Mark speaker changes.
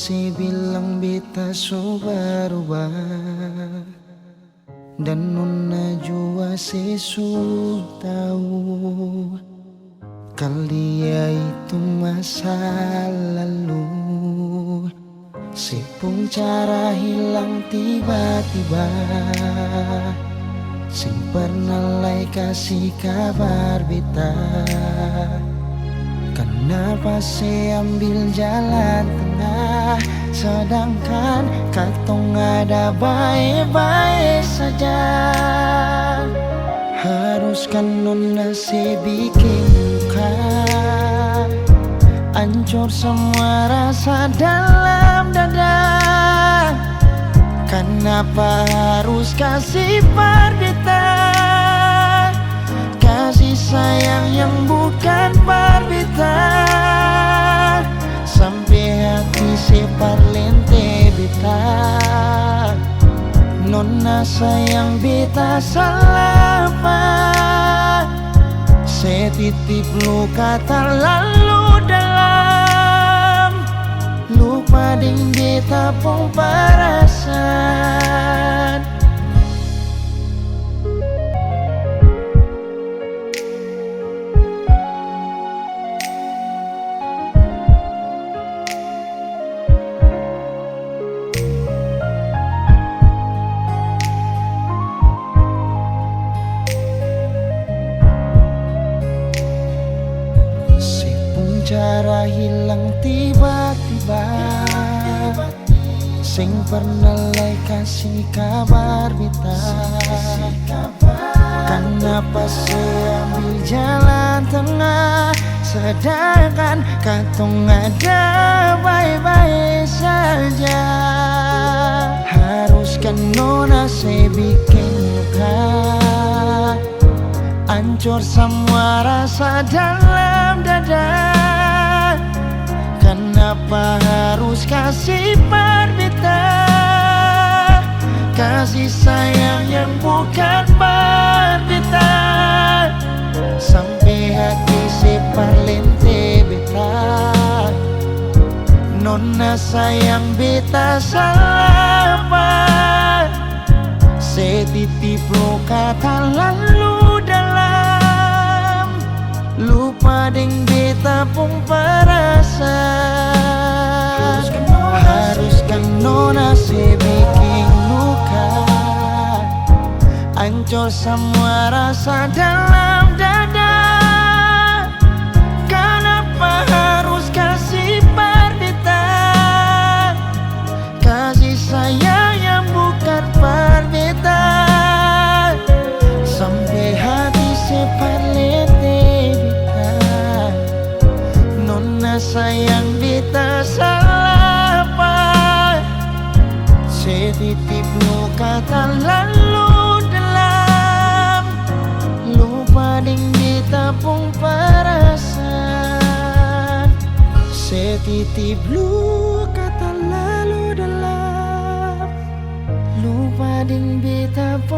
Speaker 1: si bilang beta so berubah, dan nona jua si su tahu kalau dia itu masa lalu. Si pun cara hilang tiba-tiba, sing pernah lai kasih kabar beta. Kenapa saya ambil jalan tengah, sedangkan katong ada baik-baik saja. Haruskan nona si bikin luka, hancur semua rasa dalam dada. Kenapa harus kasih parbita, kasih sayang yang bukan parbita, sampai hati si parlente beta. Nona sayang beta salah apa, saya titip luka terlalu dalam, lupa ding beta pun perasaan. Cara hilang tiba-tiba, sing pernah lai kasih kabar beta. Kenapa saya ambil jalan tengah, sedangkan katong ada baik-baik saja. Haruskan nona saya bikin luka, hancur semua rasa dalam dada. Kenapa harus kasih parbita, kasih sayang yang bukan parbita, sampai hati si parlente beta. Nona sayang beta salah apa, saya titip luka terlalu dalam, lupa ding beta pun perasaan. Haruskan nona si bikin luka, hancur semua rasa dalam dada. Kenapa harus kasih parbita, kasih sayang yang bukan parbita, sampai hati si parlente beta. Nona sayang beta salah apa, saya titip luka terlalu dalam, lupa ding beta pun perasaan. Saya titip luka terlalu dalam, lupa ding beta pun